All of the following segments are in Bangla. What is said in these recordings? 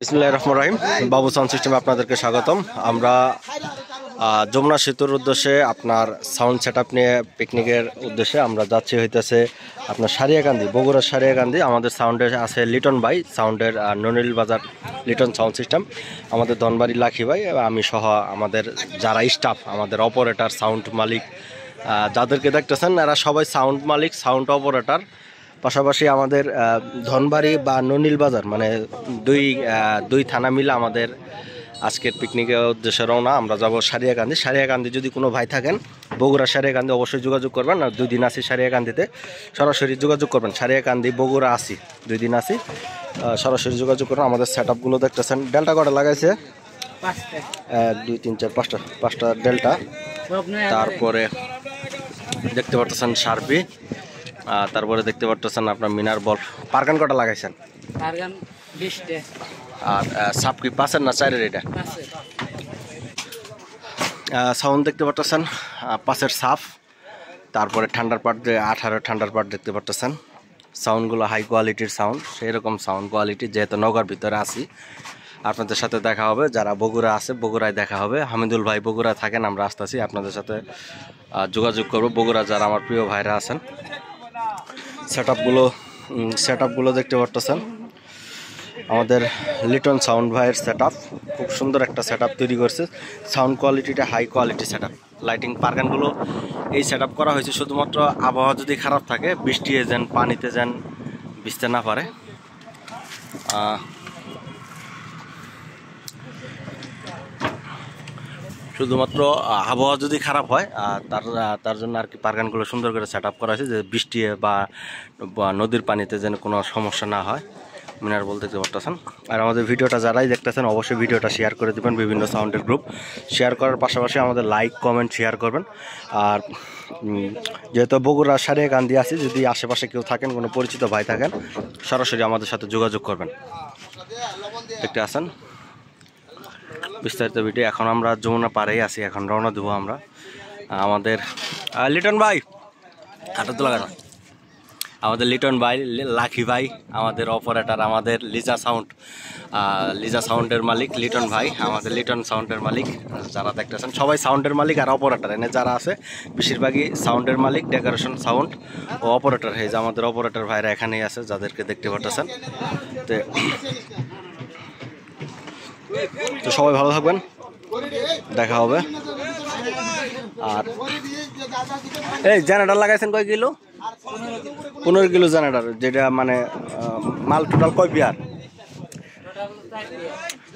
বিসমিল্লাহির রহমানির রহিম। বাবু সাউন্ড সিস্টেমে আপনাদেরকে স্বাগতম। আমরা যমুনা সেতুর উদ্দেশ্যে আপনার সাউন্ড সেটআপ নিয়ে পিকনিকের উদ্দেশ্যে আমরা যাচ্ছি হইতেছে আপনার সারিয়াকান্দি, বগুড়ার সারিয়াকান্দি। আমাদের সাউন্ডে আছে লিটন ভাই, সাউন্ডের ননিল বাজার লিটন সাউন্ড সিস্টেম, আমাদের ধনবাড়ি লাখি ভাই, আমি সহ আমাদের যারা স্টাফ, আমাদের অপারেটর, সাউন্ড মালিক যাদেরকে দেখতেছেন এরা সবাই সাউন্ড মালিক, সাউন্ড অপারেটর। পাশাপাশি আমাদের ধনবাড়ি বা ননিল বাজার মানে দুই থানা মিলে আমাদের আজকের পিকনিকের উদ্দেশ্যে রওনা। আমরা যাব সারিয়াকান্দি। সারিয়াকান্দি যদি কোনো ভাই থাকেন বগুড়া সারিয়াকান্দি অবশ্যই যোগাযোগ করবেন। আর 2 দিন আসি সারিয়াকান্দিতে, সরাসরি যোগাযোগ করবেন। সারিয়াকান্দি বগুড়া আসি 2 দিন আসি, সরাসরি যোগাযোগ করবেন। আমাদের সেট আপগুলো দেখতেছেন। ডেল্টা কটা লাগাইছে? 1 2 3 4 5টা ডেল্টা। তারপরে দেখতে পারতেছেন শার্পি, তারপরে দেখতে পারতেছেন আপনার মিনার বল। পারগান কটা লাগাইছেন? পারগান 20টা। আর সাপ কি 5-এর না 4-এর? এটা সাউন্ড দেখতে পারতেছেন 5-এর সাপ। তারপরে ঠান্ডার পার্ট 18 ঠান্ডার পার্ট দেখতে পারতেছেন। সাউন্ডগুলো হাই কোয়ালিটির সাউন্ড, সেই রকম সাউন্ড কোয়ালিটি। যেহেতু নগর ভিতরে আছি, আপনাদের সাথে দেখা হবে। যারা বগুড়া আছে বগুড়ায় দেখা হবে। হামিদুল ভাই বগুড়া থাকেন, আমরা আসতেছি, আপনাদের সাথে যোগাযোগ করব। বগুড়া যারা আমার প্রিয় ভাইরা আছেন, সেটআপগুলো দেখতে পারতেছেন। আমাদের লিটন সাউন্ড ভাইয়ের সেটআপ, খুব সুন্দর একটা সেটআপ তৈরি করছে। সাউন্ড কোয়ালিটিটা হাই কোয়ালিটি সেটআপ। লাইটিং পারগানগুলো এই সেটআপ করা হয়েছে শুধুমাত্র আবহাওয়া যদি খারাপ থাকে, বৃষ্টি যেন পানিতে যেন ভিজতে না পারে। শুধুমাত্র আবহাওয়া যদি খারাপ হয় তার জন্য আর কি পারগানগুলো সুন্দর করে সেট আপ করা হয়েছে, যে বৃষ্টি বা নদীর পানিতে যেন কোনো সমস্যা না হয়। মিনার বল দেখতে পারতেছেন। আর আমাদের ভিডিওটা যারাই দেখতেছেন অবশ্যই ভিডিওটা শেয়ার করে দেবেন। বিভিন্ন সাউন্ডের গ্রুপ শেয়ার করার পাশাপাশি আমাদের লাইক কমেন্ট শেয়ার করবেন। আর যেহেতু বগুড়া সারিয়াকান্দি আছে, যদি আশেপাশে কেউ থাকেন, কোনো পরিচিত ভাই থাকেন, সরাসরি আমাদের সাথে যোগাযোগ করবেন। দেখতে আসেন বিস্তারিত ভিডিও। এখন আমরা যমুনা পাড়েই আছি, এখন রওনা দেবো আমরা। আমাদের লিটন ভাই হাঁটা তো লাগানো, আমাদের লিটন ভাই, লাখি ভাই, আমাদের অপারেটর, আমাদের লিজা সাউন্ডের মালিক লিটন ভাই, আমাদের লিটন সাউন্ডের মালিক। যারা দেখতেছেন সবাই সাউন্ডের মালিক আর অপারেটর। এনে যারা আছে বেশিরভাগই সাউন্ডের মালিক, ডেকোরেশন, সাউন্ড ও অপারেটর। এই যে আমাদের অপারেটর ভাইরা এখানেই আছে, যাদেরকে দেখতে পারতেছেন। তো সবাই ভালো থাকবেন, দেখা হবে। আর এই জেনারেটর লাগাইছেন কয় কিলো? 15 কিলো জেনারেটর, যেটা মানে মাল টোটাল কয় পেয়ার?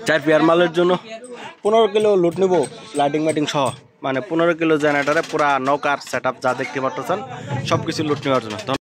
4 পেয়ার মালের জন্য 15 কিলো লুট নেব, লাইটিং মাইটিং সহ। মানে 15 কিলো জেনারেটরে পুরা নৌকার সেট আপ যা দেখতে পারতেছেন সব কিছু লুট নেওয়ার জন্য।